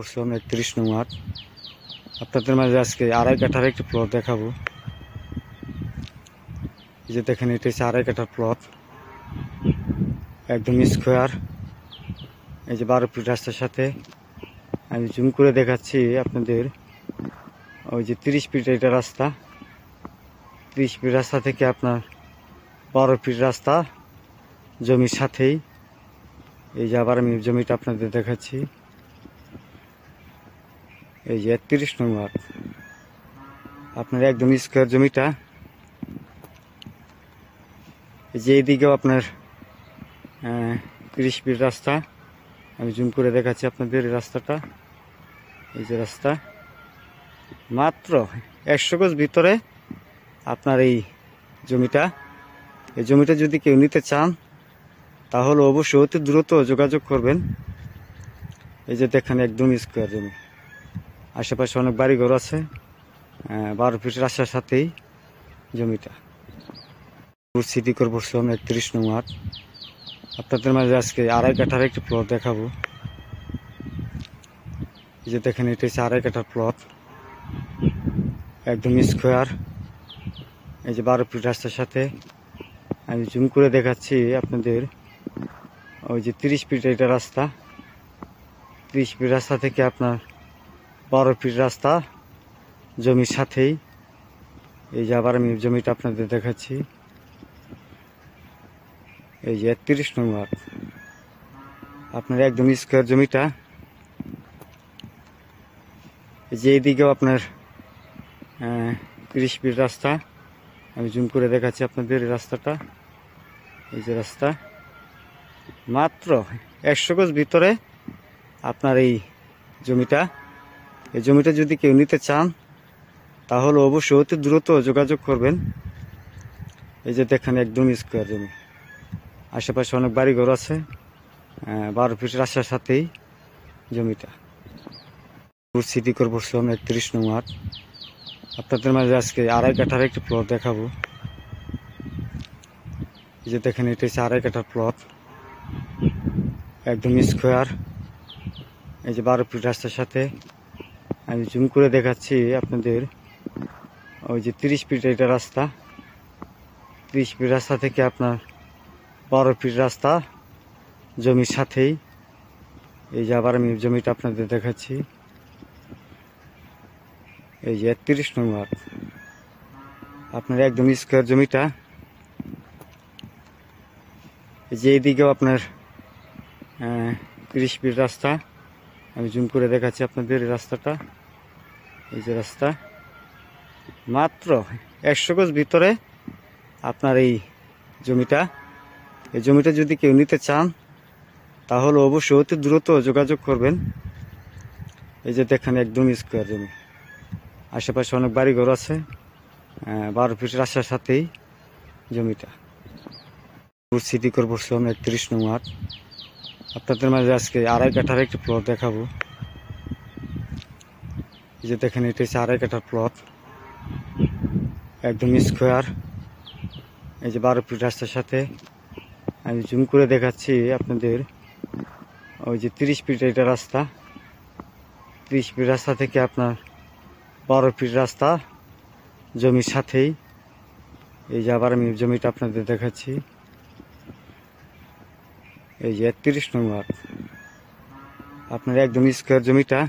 করছিলাম 31 নং ওয়ার্ড। আপনাদের মাঝে আজকে আড়াই কাঠার একটি প্লট দেখাবো। এই যে দেখেন, এটা হচ্ছে আড়াই কাঠার প্লট, একদম স্কোয়ার। এই যে 12 ফিট রাস্তার সাথে আমি জুম করে দেখাচ্ছি আপনাদের। ওই যে 30 ফিট এটা রাস্তা, 30 ফিট রাস্তা থেকে আপনার 12 ফিট রাস্তা জমির সাথেই। এই যে আবার আমি জমিটা আপনাদের দেখাচ্ছি। এই যে 31 নং ওয়ার্ড, আপনার একদম স্কোয়ার জমিটা। এই যে এইদিকেও আপনার 30 ফিট রাস্তা, আমি জুম করে দেখাচ্ছি আপনাদের এই রাস্তাটা। এই যে রাস্তা, মাত্র 100 গজ ভিতরে আপনার এই জমিটা। এই জমিটা যদি কেউ নিতে চান তাহলে অবশ্যই অতি দ্রুত যোগাযোগ করবেন। এই যে দেখেন, একদম স্কোয়ার জমি, আশেপাশে অনেক বাড়িঘর আছে। 12 ফিট রাস্তার সাথেই জমিটা। সিটি কর্পোরেশন 31 নং ওয়ার্ড। আপনাদের মাঝে আজকে আড়াই কাঠার একটি প্লট দেখাবো। এই যে দেখেন, এটা হচ্ছে আড়াই কাঠার প্লট, একদম স্কোয়ার। এই যে 12 ফিট রাস্তার সাথে আমি জুম করে দেখাচ্ছি আপনাদের। ওই যে 30 ফিট এটা রাস্তা, 30 ফিট রাস্তা থেকে আপনার 12 ফিট রাস্তা জমির সাথেই। এই যে আবার আমি জমিটা আপনাদের দেখাচ্ছি। এই যে 31 নং ওয়ার্ড, আপনার একদম স্কোয়ার জমিটা। এই যে এইদিকেও আপনার 30 ফিট রাস্তা, আমি জুম করে দেখাচ্ছি আপনাদের এই রাস্তাটা। এই যে রাস্তা, মাত্র 100 গজ ভিতরে আপনার এই জমিটা। এই জমিটা যদি কেউ নিতে চান তাহলে অবশ্যই অতি দ্রুত যোগাযোগ করবেন। এই যে দেখেন, একদম স্কোয়ার জমি, আশেপাশে অনেক বাড়িঘর আছে। 12 ফিট রাস্তার সাথেই জমিটা। সিটি কর্পোরেশন 31 নং ওয়ার্ড। আপনাদের মাঝে আজকে আড়াই কাঠার একটি প্লট দেখাবো। এই যে দেখেন, এটা হচ্ছে আড়াই কাঠার প্লট, একদম স্কোয়ার। এই যে 12 ফিট রাস্তার সাথে আমি জুম করে দেখাচ্ছি আপনাদের। ওই যে 30 ফিট এটা রাস্তা, 30 ফিট রাস্তা থেকে আপনার 12 ফিট রাস্তা জমির সাথেই। এই যে আবার আমি জমিটা আপনাদের দেখাচ্ছি। এই যে 31 নং ওয়ার্ড, আপনার একদম স্কোয়ার জমিটা। এই যে এইদিকেও আপনার 30 ফিট রাস্তা, আমি জুম করে দেখাচ্ছি আপনাদের এই রাস্তাটা। এই যে রাস্তা, মাত্র 100 গজ ভিতরে আপনার এই জমিটা। এই জমিটা যদি কেউ নিতে চান তাহলে অবশ্যই অতি দ্রুত যোগাযোগ করবেন। এই যে দেখেন, একদম স্কোয়ার জমি, আশেপাশে অনেক বাড়িঘর আছে। 12 ফিট রাস্তার সাথেই জমিটা। সিটি কর্পোরেশন 31 নং ওয়ার্ড। আপনাদের মাঝে আজকে আড়াই কাঠার একটি প্লট দেখাবো। এই যে দেখেন, এটা হচ্ছে আড়াই কাঠার প্লট, একদম স্কোয়ার। এই যে 12 ফিট রাস্তার সাথে আমি জুম করে দেখাচ্ছি আপনাদের। ওই যে 30 ফিট এটা রাস্তা, 30 ফিট রাস্তা থেকে আপনার 12 ফিট রাস্তা জমির সাথেই। এই যে আবার আমি জমিটা আপনাদের দেখাচ্ছি। এই যে 31 নং ওয়ার্ড, আপনার একদম স্কোয়ার জমিটা।